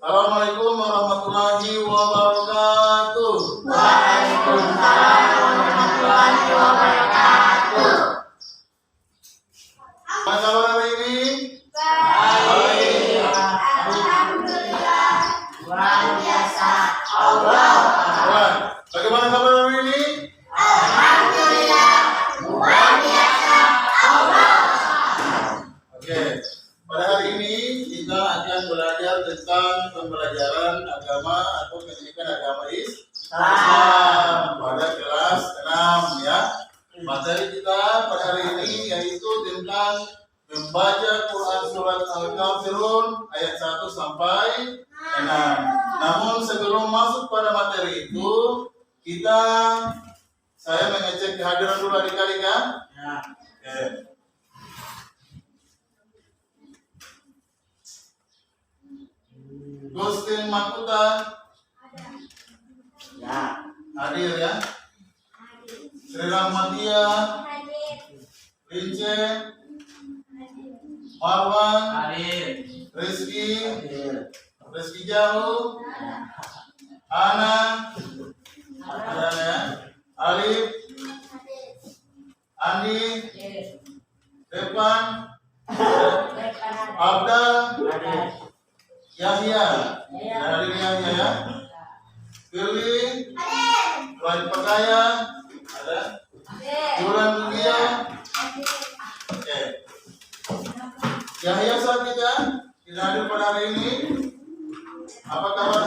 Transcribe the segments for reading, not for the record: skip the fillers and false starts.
Assalamualaikum warahmatullahi wabarakatuh. Waalaikumsalam warahmatullahi wabarakatuh. Apa kabar hari ini? Baik. Alhamdulillah. Luar biasa. Allah. Bagaimana kabar hari ini? Alhamdulillah. Luar biasa. Allah. Oke. Pada hari ini kita akan belajar tentang pembelajaran agama atau pendidikan agama Islam pada kelas 6 ya. Materi kita pada hari ini yaitu tentang membaca Quran surat Al-Kafirun ayat 1 sampai 6. Namun sebelum masuk pada materi itu, saya mengecek kehadiran dulu adik-adik ya. Oke. Gustin Makuta hadir ya. Sri Rahmatia, Lince, Marwan, Rizky Jahu, Ana, ada ya, Alif, Andi, Depan, Abdal, Yahya, dari Yahya ya, Firly, Roy Pekaya, ada, Bulan Dunia, oke. Yahya Sakit ya, tidak hadir pada hari ini. Apa kabar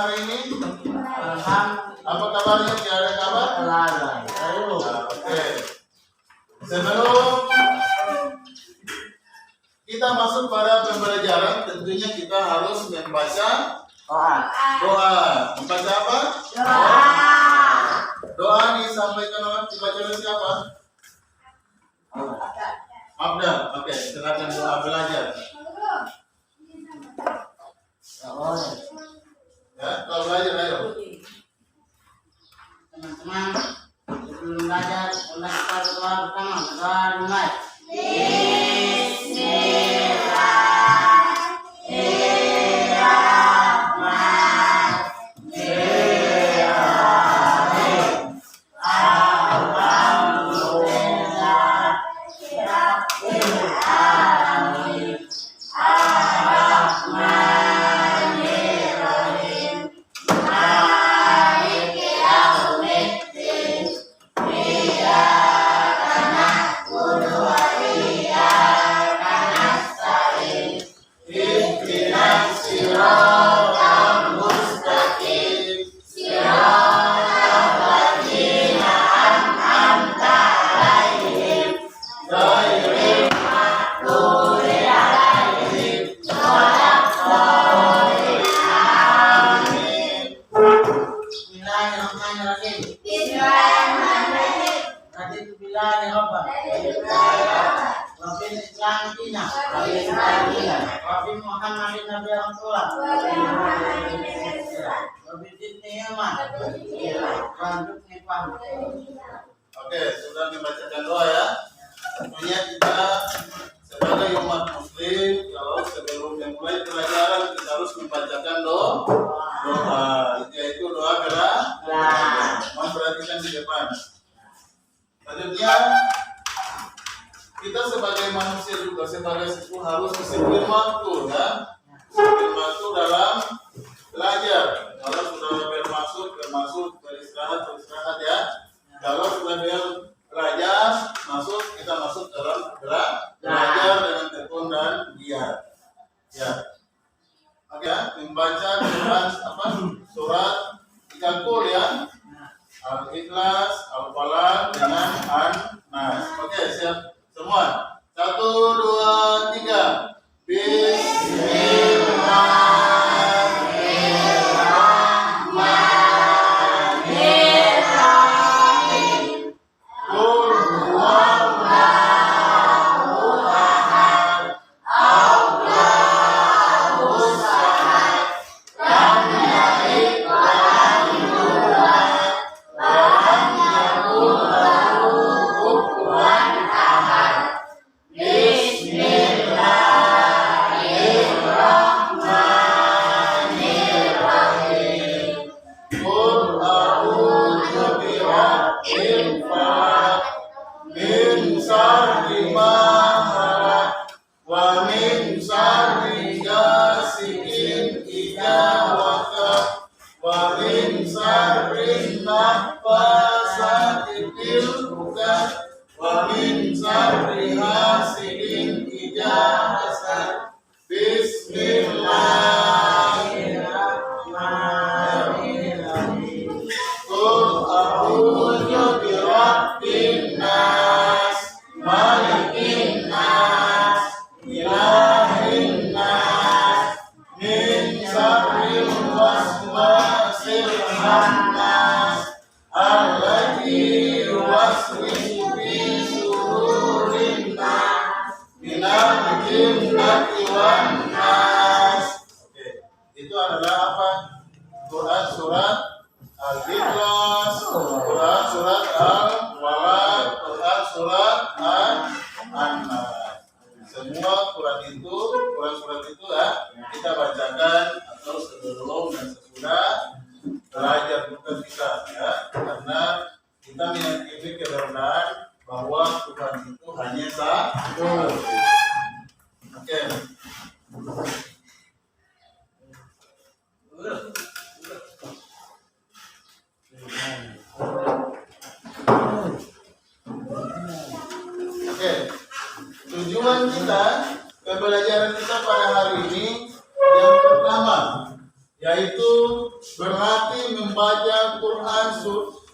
hari ini? Apa kabarnya? Tidak ada kabar? Oke. Sebelum kita masuk pada pembelajaran, tentunya kita harus membaca doa. Membaca apa? Doa disampaikan dibaca oleh siapa? Abdal. Oke, silakan doa belajar. Ya, kalau belajar ayo. Teman-teman, sebelum belajar, kita berdoa bersama. Berdoa dimulai. Oke, sudah membacakan doa ya. Tentunya kita sebagai umat muslim, kalau sebelum memulai pelajaran kita harus membacakan doa. Yaitu doa gerak. Mohon perhatikan di depan. Selanjutnya kita sebagai manusia juga sebagai siswa harus disiplin waktu ya. Disiplin waktu dalam belajar. Kalau sudah bermaksud beristirahat ya. Kalau sudah belajar kita masuk dalam belajar dengan tekun dan giat. Ya. Oke, membaca surat Al-Kul ya. Al-Ikhlas, Al-Falaq dengan An-Nas. Oke, siap semua. 1, 2, 3. Bismillahirrahmanirrahim. surat Al-Ikhlas, Quran surat Al-Falaq, Quran surat An-Nas. Semua surat itu ya kita bacakan atau sebelum dan sesudah belajar bukan kita ya, karena kita meyakini kebenaran bahwa Tuhan itu hanya satu. Oke. Oke. Tujuan kita, pembelajaran kita pada hari ini yang pertama yaitu berlatih membaca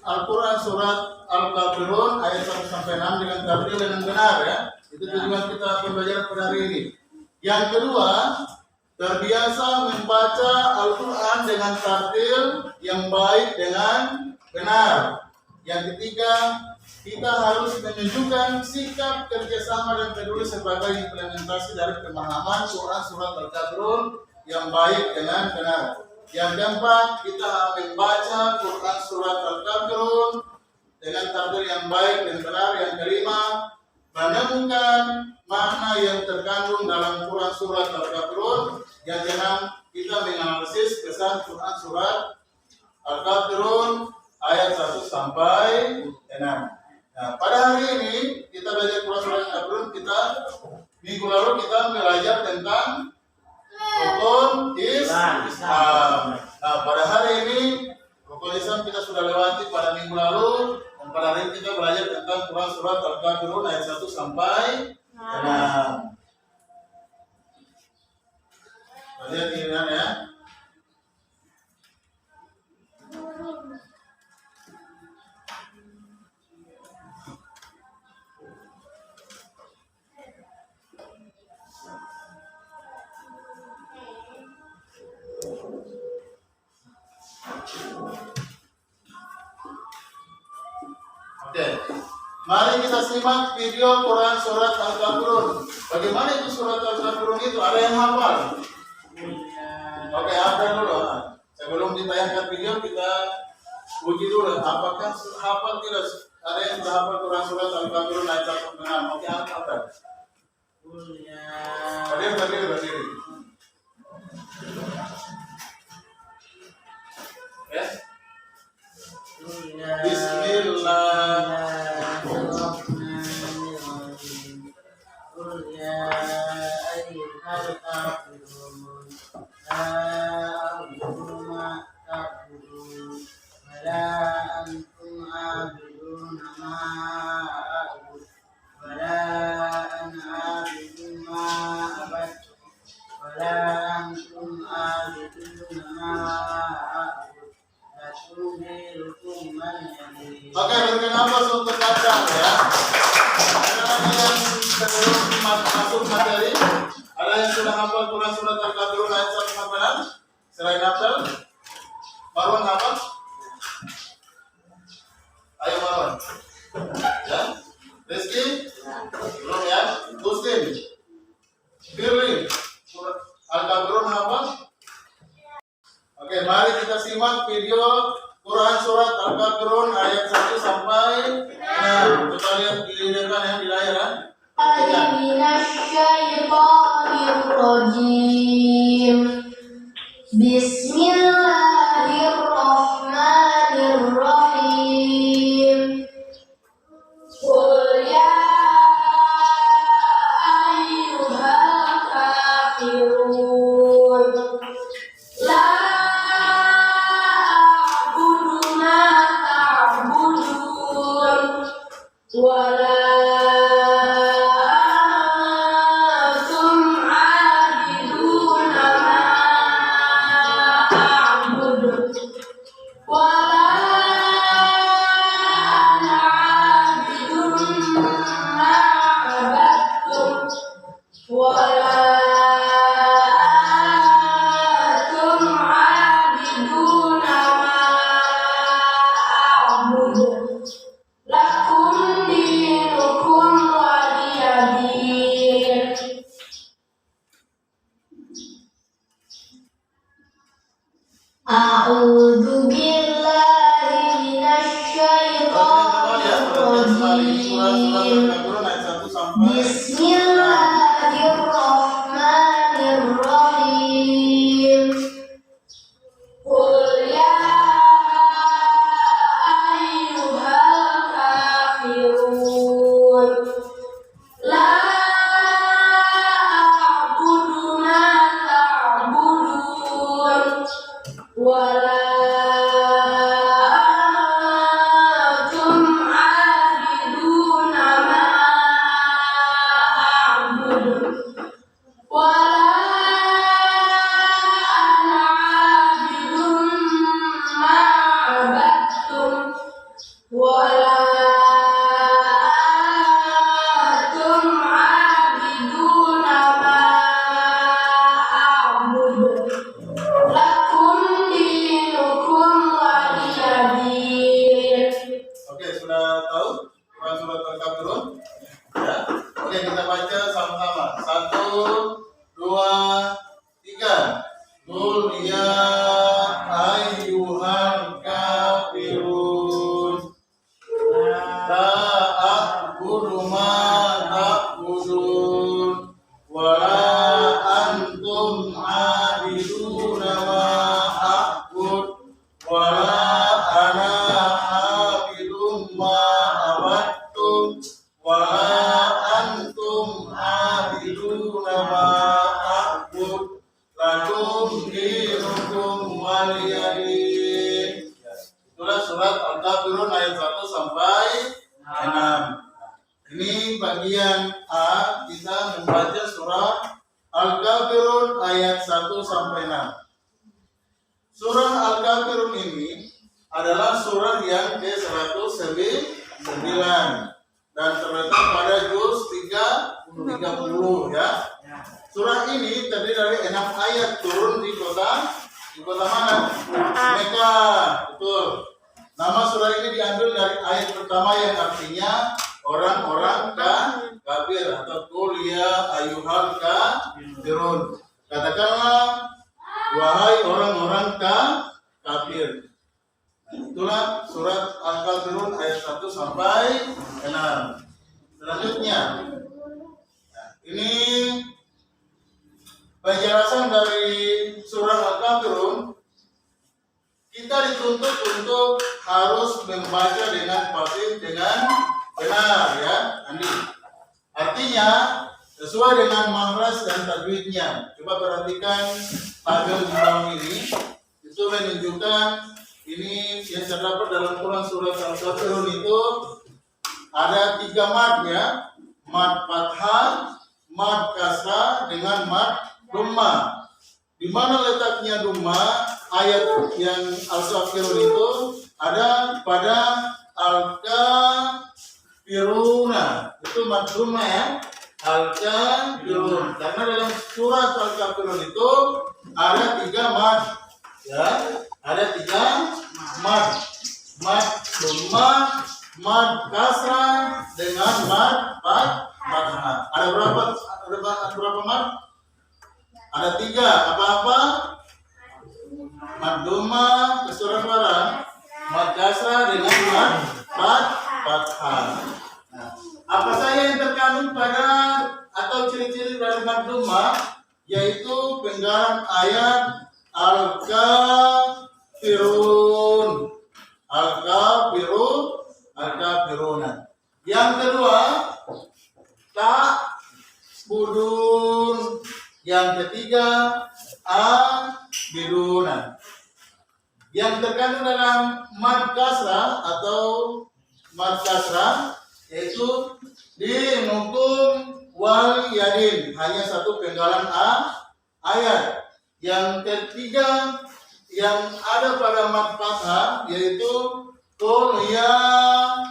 Al-Quran surat Al-Kafirun ayat 1 sampai 6 dengan tartil dengan benar ya. Itu tujuan kita pembelajaran pada hari ini. Yang kedua, terbiasa membaca Al-Quran dengan tartil yang baik dengan benar. Yang ketiga, kita harus menunjukkan sikap kerjasama dan peduli sebagai implementasi dari pemahaman Quran surat Al-Kafirun yang baik dengan benar. Yang keempat, kita membaca Quran surat Al-Kafirun dengan tartil yang baik dan benar. Yang kelima, menemukan makna yang terkandung dalam Quran surat Al-Kafirun. Yang keenam, kita menganalisis kesan Quran surat Al-Kafirun ayat 1 sampai 6. Nah, pada hari ini kita belajar Quran surat Al-Kafirun. Minggu lalu kita belajar tentang rukun Islam. Nah, pada hari ini rukun Islam kita sudah lewati pada minggu lalu. Dan pada hari ini kita belajar tentang Quran surat Al-Kafirun ayat 1 sampai 6. Lihat ini ya. Oke, mari kita simak video Quran surat Al-Kafirun. Bagaimana itu surat Al-Kafirun itu? Ada yang hafal? Oke, hafal dulu. Sebelum ditayangkan video kita uji dulu. Apakah hafal tidak? Ada yang sudah hafal Quran surat Al-Kafirun ayat 1 sampai 6? Oke, hafal. Berdiri. Yes. Bismillahirrahmanirrahim. Qul ya ayyuhal kafirun la a'budu ma ta'budun wa la antum 'abiduna ma a'budu wa la ana 'abidun ma abadtum wa la antum 'abiduna ma a'budu. Oke, berikan nafas untuk baca ya. Ada yang sebelum masuk materi, ada yang sudah hafal Quran surat Al-Kafirun ayat 1 sampai 6? Selain hafal, Marwan hafal? Ayo Marwan. Ya. Rizky? Belum ya. Gustin? Firly? Surat Al-Kafirun hafal? Oke, mari kita simak video Quran surat Al-Kafirun ayat 1 sampai 6. Coba lihat di depan ya, di layar ya. Minasyaitonirrajim. Bismillahirrahmanirrahim. Qul ya ayyuhal kafirun la wala antum 'abiduna ma A'udzu billahi minasy syaithanir rajim. Bismillahirrahmanirrahim. Qul ya ayyuhal kafirun la a'budu ma ta'budun wala antum 'abiduna ma a'budu wala ana 'abidun ma 'abadtum wala antum 'abiduna ma a'budu lakum dinukum waliyadin. Oke, sudah tahu surat Al-Kafirun? Ya. Oke, kita baca sama-sama. 1, 2, 3. Qul ya ayyuhal kafirun la a'budu ma ta'budun wa la antum 'abiduna ma a'bud wa la ana 'abidum ma abattum wa la antum 'abiduna ma a'bud lakum dinukum waliyadin. Itulah surat Al-Kafirun ayat 1 sampai 6. Ini bagian A, kita membaca surat Al-Kafirun ayat 1 sampai 6. Surah Al-Kafirun ini adalah surah yang ke-109 dan terletak pada juz 30 ya. Surah ini terdiri dari 6 ayat, turun di kota mana? Mekka. Betul. Nama surah ini diambil dari ayat pertama yang artinya orang-orang kafir atau qul ya ayyuhal kafirun. Katakanlah wahai orang-orang kafir. Itulah surat Al-Kafirun ayat 1 sampai 6. Selanjutnya, ini penjelasan dari surah Al-Kafirun. Kita dituntut untuk harus membaca dengan fasih, dengan benar ya, Andi. Artinya sesuai dengan makhraj dan tajwidnya. Coba perhatikan tabel di bawah ini. Itu menunjukkan ini yang terdapat dalam Quran surat Al-Kafirun itu ada 3 mad ya. Mad fathah, mad kasrah dengan mad dhamma. Di mana letaknya dhamma? Ayat yang Al-Kafirun itu ada pada Al-Kafiruna. Itu mad dhamma ya. Al-Kafirun. Karena dalam surat Al-Kafirun itu ada 3 mad ya. Ada 3 mad. Mad dhamma, mad kasrah dengan mad fathah. Ada berapa mad? Ada 3. Apa-apa? Mad dhamma kesuara, mad kasrah dengan mad fathah. Nah, apa saja yang terkandung pada atau ciri-ciri dari mad dhamma, yaitu penggalan ayat Al-Kafirun. Al-Kafiruna. Yang kedua, ta'budun. Yang ketiga, abiduna. Yang terkandung dalam mad kasrah atau mad kasrah yaitu dinukum wal yadin, hanya satu penggalan ayat. Yang ketiga yang ada pada mad fathah yaitu qul ya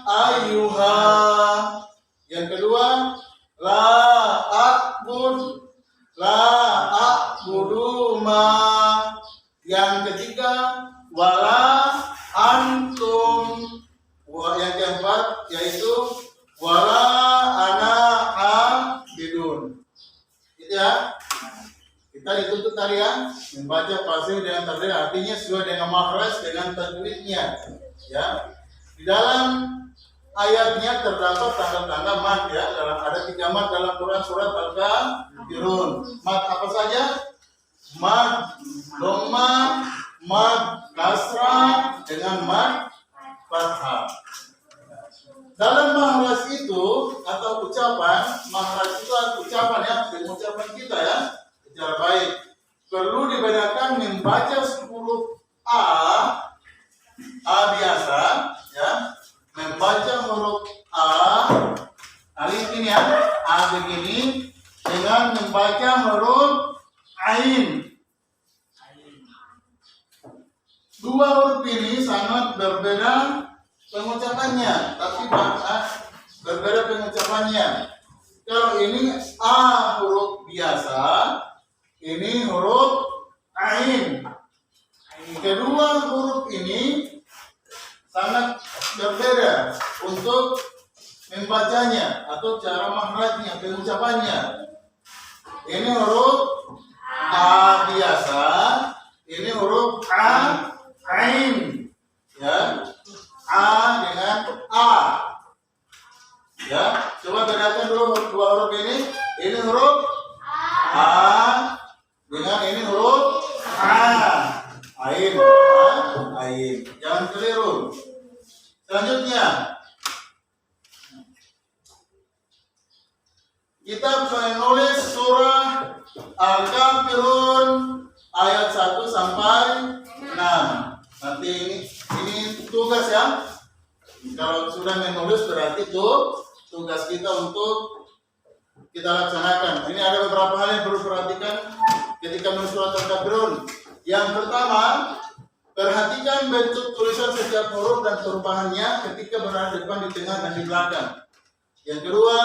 ayyuha. Yang kedua la a'budu ma. Yang ketiga wala antum. Yang keempat yaitu wala ana abidun. Itu ya. Kita dituntut tadi ya. membaca fasih dengan tajwid artinya sesuai dengan makhraj dengan tajwidnya. Ya. Di dalam ayatnya terdapat tanda-tanda mad ya. Ada 3 mad dalam Quran surat Al-Kafirun. Mad apa saja? Mad dhamma, mad kasrah dengan mad fathah. Dalam makhraj itu atau ucapan, makhraj itu ucapan ya, pengucapan kita ya, secara baik. Perlu dibedakan membaca huruf A biasa ya, membaca huruf A, alif ini ya, A begini, dengan membaca huruf Ain. Dua huruf ini sangat berbeda pengucapannya, tapi berbeda pengucapannya. Kalau ini A huruf biasa, ini huruf Ain. Kedua huruf ini sangat berbeda untuk membacanya atau cara makhrajnya, pengucapannya. Ini huruf A biasa, ini huruf Ain. Ya. A dengan A. Ya, coba bedakan dulu dua huruf ini. Ini huruf A dengan ini huruf A. Ain. Ain. Jangan keliru. Selanjutnya, kita menulis surah Al-Kafirun ayat 1 sampai 6. Nanti ini tugas ya. Kalau sudah menulis berarti itu tugas kita untuk kita laksanakan. Ini ada beberapa hal yang perlu perhatikan ketika menulis surat Al-Kafirun. Yang pertama, perhatikan bentuk tulisan setiap huruf dan perubahannya ketika berada di depan, di tengah, dan di belakang. Yang kedua,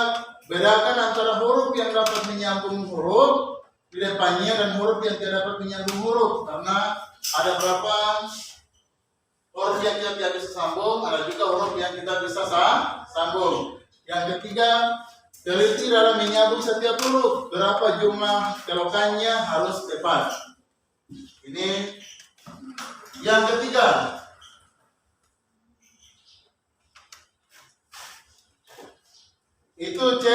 bedakan antara huruf yang dapat menyambung huruf di depannya dan huruf yang tidak dapat menyambung huruf, karena ada berapa huruf yang kita tidak bisa sambung, ada juga huruf yang kita bisa sambung. Yang ketiga, teliti dalam menyambung setiap huruf, berapa jumlah kelokannya harus tepat. Ini yang ketiga. Itu C,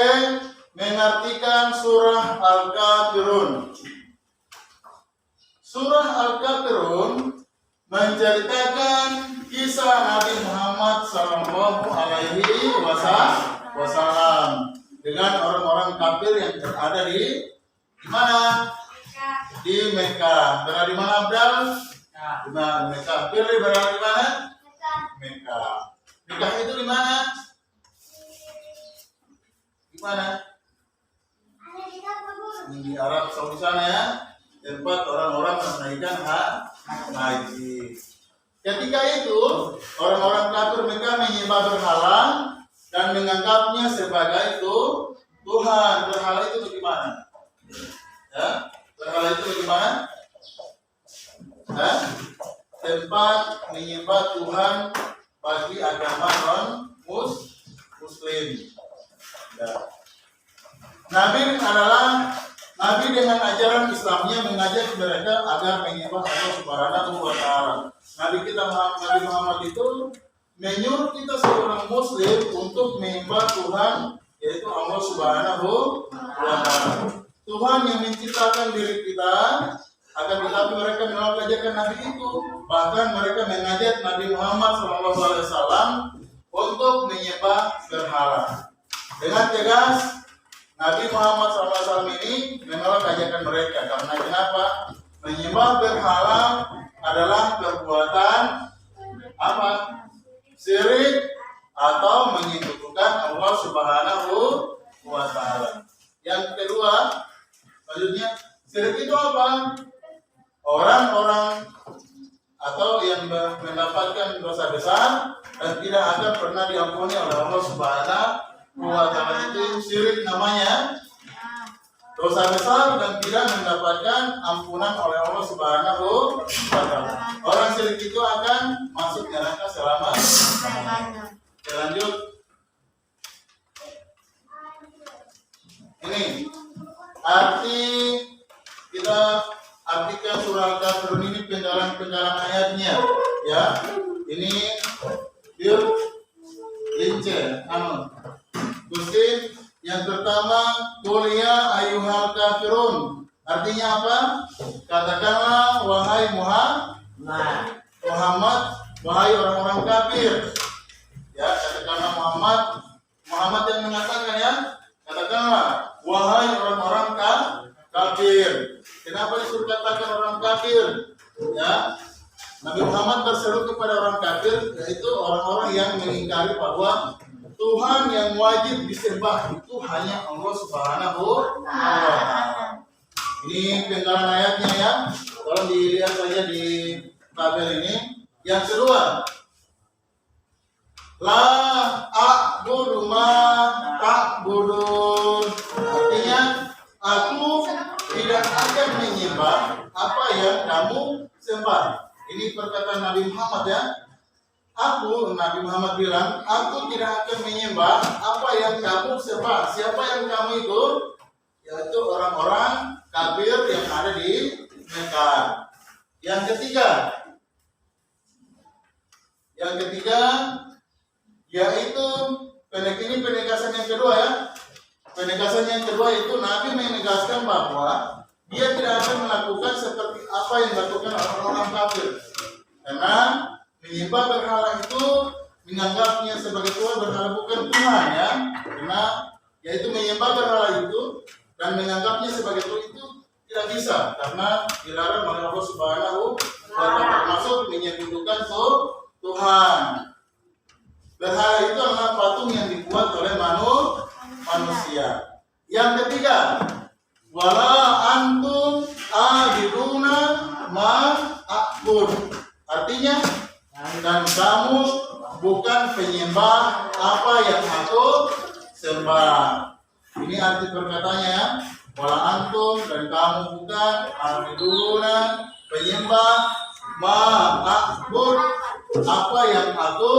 mengartikan surah Al-Kafirun. Surah Al-Kafirun menceritakan kisah Nabi Muhammad SAW dengan orang-orang kafir yang berada di mana? Di Mekah. Berada di mana, Abdal? Di Mekah. Firly berada di mana? Mekah. Mekah itu di mana? Di mana? Di Arab Saudi sana ya. Tempat orang-orang menunaikan haji. Ketika itu, orang-orang kafir Mekah menyembah berhala dan menganggapnya sebagai Tuhan. Berhala itu bagaimana? Ya, berhala itu bagaimana? Tempat menyembah Tuhan bagi agama non-Muslim. Ya. Nabi adalah Nabi dengan ajaran Islamnya mengajak mereka agar menyembah Allah Subhanahu wa Ta'ala. Nabi Muhammad itu menyuruh kita seorang Muslim untuk menyembah Tuhan, yaitu Allah Subhanahu wa Ta'ala. Tuhan yang menciptakan diri kita, akan tetapi mereka menolak ajakan Nabi itu. Bahkan mereka mengajak Nabi Muhammad SAW untuk menyembah berhala. Dengan tegas, Nabi Muhammad SAW ini menolak ajakan mereka. Karena kenapa? Menyembah berhala adalah perbuatan apa? Syirik atau menyekutukan Allah Subhanahu wa Ta'ala. Yang kedua, selanjutnya, syirik itu apa? Orang-orang atau yang mendapatkan dosa besar dan tidak akan pernah diampuni oleh Allah Subhanahu wa Ta'ala, itu syirik namanya. Dosa besar dan tidak mendapatkan ampunan oleh Allah Subhanahu wa Ta'ala. Orang syirik itu akan masuk neraka selama. Lanjut. Ini arti kita artikan surah Al-Kafirun ini penggalan ayatnya. Ya, ini dia lince. Gusti, yang pertama, kuliah ayuhal kafirun. Artinya apa? Katakanlah wahai Muhammad, wahai orang-orang kafir. Ya, katakanlah Muhammad yang mengatakan ya. Katakanlah wahai orang-orang kafir. Kenapa disuruh katakan orang kafir? Ya, Nabi Muhammad berseru kepada orang kafir, yaitu orang-orang yang mengingkari bahwa Tuhan yang wajib disembah itu hanya Allah Subhanahu wa Ta'ala. Ini penggalan ayatnya ya. Tolong dilihat saja di tabel ini. Yang kedua, la a'budu ma ta'budun. Artinya, aku tidak akan menyembah apa yang kamu sembah. Ini perkataan Nabi Muhammad ya. Nabi Muhammad bilang, aku tidak akan menyembah apa yang kamu sembah. Siapa yang kamu itu? Yaitu orang-orang kafir yang ada di Mekah. Yang ketiga, yaitu ini penegasan yang kedua ya. Penegasan yang kedua itu Nabi menegaskan bahwa dia tidak akan melakukan seperti apa yang dilakukan orang-orang kafir. Karena menyembah berhala itu menganggapnya sebagai Tuhan, berhala bukan Tuhan ya. Karena yaitu menyembah berhala itu dan menganggapnya sebagai Tuhan itu tidak bisa, karena dilarang oleh Allah Subhanahu wa Ta'ala, termasuk menyekutukan Tuhan. Berhala itu adalah patung yang dibuat oleh manusia. Yang ketiga, wala antum abiduna ma a'bud. Artinya, dan kamu bukan penyembah apa yang aku sembah. Ini arti perkataannya ya. Wala antum, dan kamu bukan abiduna, penyembah ma a'bud, apa yang aku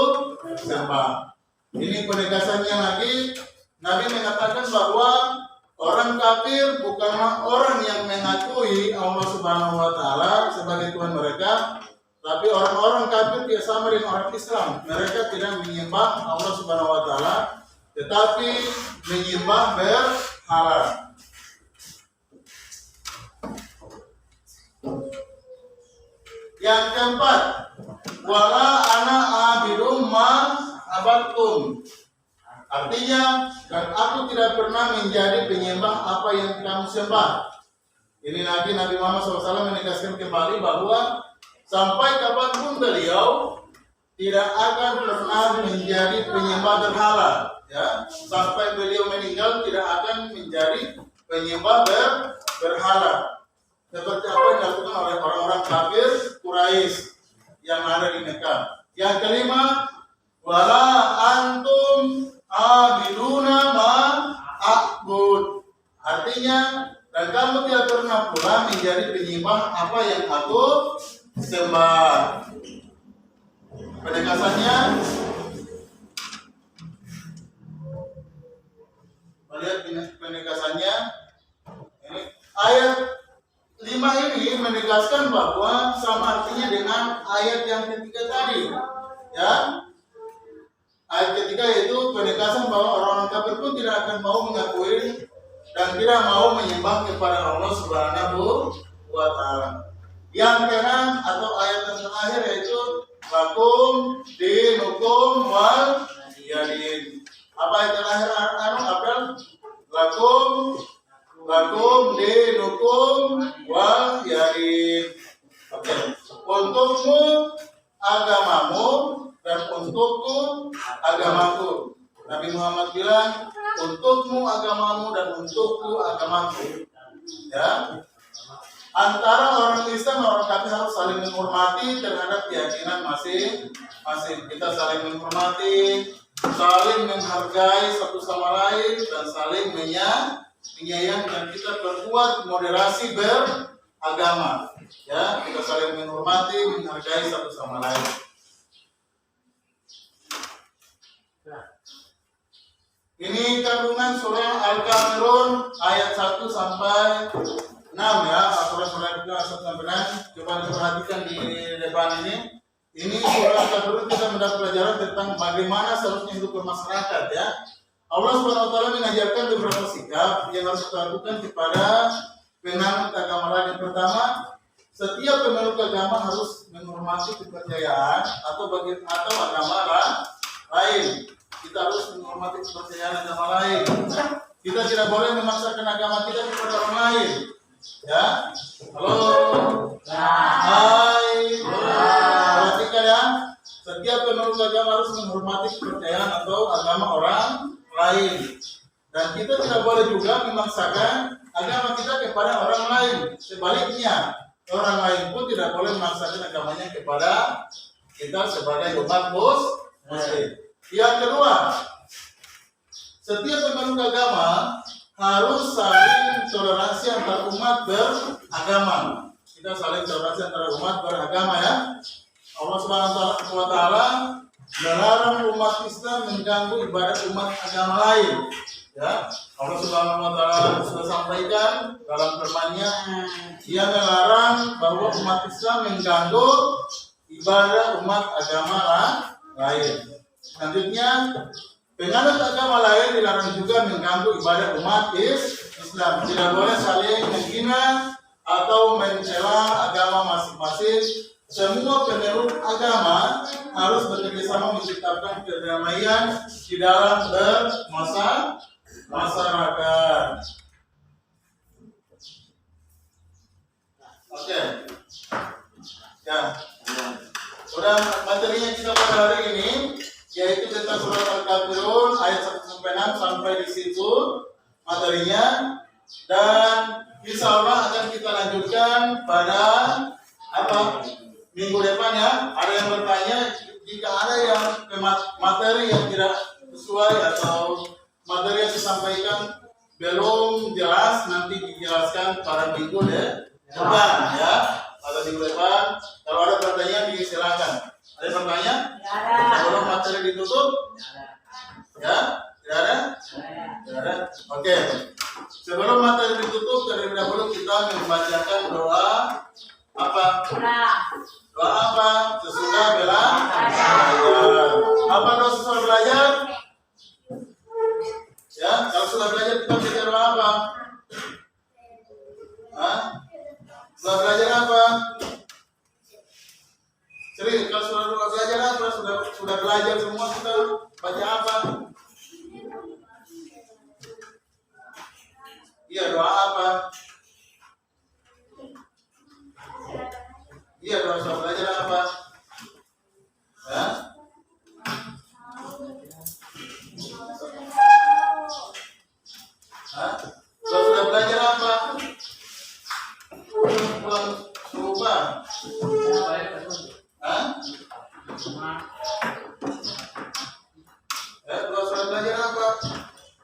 sembah. Ini penegasannya lagi. Nabi mengatakan bahwa orang kafir bukanlah orang yang mengakui Allah Subhanahu wa Ta'ala sebagai Tuhan mereka, tapi orang-orang kafir tidak sama dengan orang Islam. Mereka tidak menyembah Allah Subhanahu wa Ta'ala, tetapi menyembah berhala. Yang keempat, wala ana abidum ma abattum. Artinya, dan aku tidak pernah menjadi penyembah apa yang kamu sembah. Ini Nabi Muhammad SAW menegaskan kembali bahwa sampai kapanpun beliau tidak akan pernah menjadi penyembah berhala. Ya, sampai beliau meninggal tidak akan menjadi penyembah berhala. Seperti apa yang dilakukan oleh orang-orang kafir Quraisy yang ada di Mekah. Yang kelima, wala antum abiduna ma a'bud. Artinya, dan kamu tidak pernah pula menjadi penyembah apa yang aku sembah. Penegasannya, melihat penegasannya, ini ayat 5 ini menegaskan bahwa sama artinya dengan ayat yang ketiga tadi. Ya, ayat ketiga yaitu penegasan bahwa orang-orang kafir pun tidak akan mau mengakui dan tidak mau menyembah kepada Allah Subhanahu wa Ta'ala. Yang keenam atau ayat yang terakhir yaitu lakum dinukum wal yadin. Apa ayat terakhir Abel? Lakum dinukum wal yadin. Oke. Untukmu agamamu dan untukku agamaku. Nabi Muhammad bilang, untukmu agamamu dan untukku agamaku. Ya. Antara orang Islam dan orang kafir harus saling menghormati terhadap keyakinan masing-masing. Kita saling menghormati, saling menghargai satu sama lain, dan saling menyayangi, dan kita berbuat moderasi beragama. Ya, kita saling menghormati, menghargai satu sama lain. Ini kandungan surah Al-Kafirun ayat 1 sampai ya, aturan selanjutnya 1-6. Coba diperhatikan di depan ini. Ini surah dulu kita mendapat pelajaran tentang bagaimana seharusnya hidup bermasyarakat ya. Allah Subhanahu wa taala mengajarkan beberapa sikap yang harus kita lakukan kepada penganut agama lain. Yang pertama, setiap penganut agama harus menghormati kepercayaan atau agama lain. Kita harus menghormati kepercayaan agama lain. Kita tidak boleh memaksakan agama kita kepada orang lain. Ya, halo, hai, perhatikan ya. Setiap penganut agama harus menghormati kepercayaan atau agama orang lain. Dan kita tidak boleh juga memaksakan agama kita kepada orang lain. Sebaliknya, orang lain pun tidak boleh memaksakan agamanya kepada kita sebagai umat muslim. Yang kedua, setiap penganut agama harus saling toleransi antar umat beragama. Kita saling toleransi antara umat beragama ya. Allah Subhanahu wa taala melarang umat Islam mengganggu ibadat umat agama lain. Ya, Allah Subhanahu wa taala sudah sampaikan dalam firman-Nya, Dia melarang bahwa umat Islam mengganggu ibadah umat agama lain. Selanjutnya, penganut agama lain dilarang juga mengganggu ibadah umat Islam. Tidak boleh saling menghina atau mencela agama masing-masing. Semua penganut agama harus bekerjasama menciptakan kedamaian di dalam masyarakat. Oke. Ya. Sudah materinya kita pada hari ini yaitu tentang surat Al-Kafirun ayat 1-6 sampai di situ materinya, dan insya Allah akan kita lanjutkan pada minggu depan ya. Ada yang bertanya, jika ada yang materi yang tidak sesuai atau materi yang disampaikan belum jelas, nanti dijelaskan pada minggu depan ya. Pada minggu depan kalau ada pertanyaan silakan. Ada pertanyaan? Sebelum materi ditutup? Ya? Tidak ada? Tidak ada? Oke. Sebelum materi ditutup, terlebih dahulu kita membacakan doa apa? Doa apa? Sesudah belajar. Apa doa sesudah belajar? Ya, kalau sudah belajar kita baca doa apa? Hah? Sudah belajar apa? Sering, kalau sudah belajar apa? Sudah belajar semua, kita baca apa? Iya, doa apa? Iya, doa sudah belajar apa? Ya? Hah? Kalau sudah belajar apa? Pulang berubah. Hah? Ya, kalau sudah belajar apa?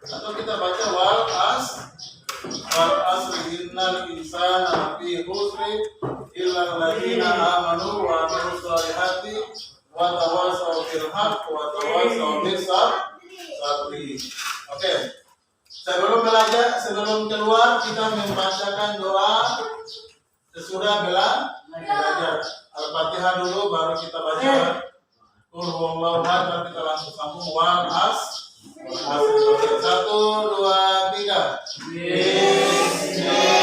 Atau kita baca wal asri innal insana lafi khusri illa alladziina aamanu wa 'amilus shalihati wa tawassaw bil haqq wa tawassaw bis sabri. Oke. Sebelum keluar kita membacakan doa sesudah belajar. Al-Fatihah dulu baru kita baca Qul huwallahu ahad, baru kita langsung sambung wal asri. 1, 2, 3.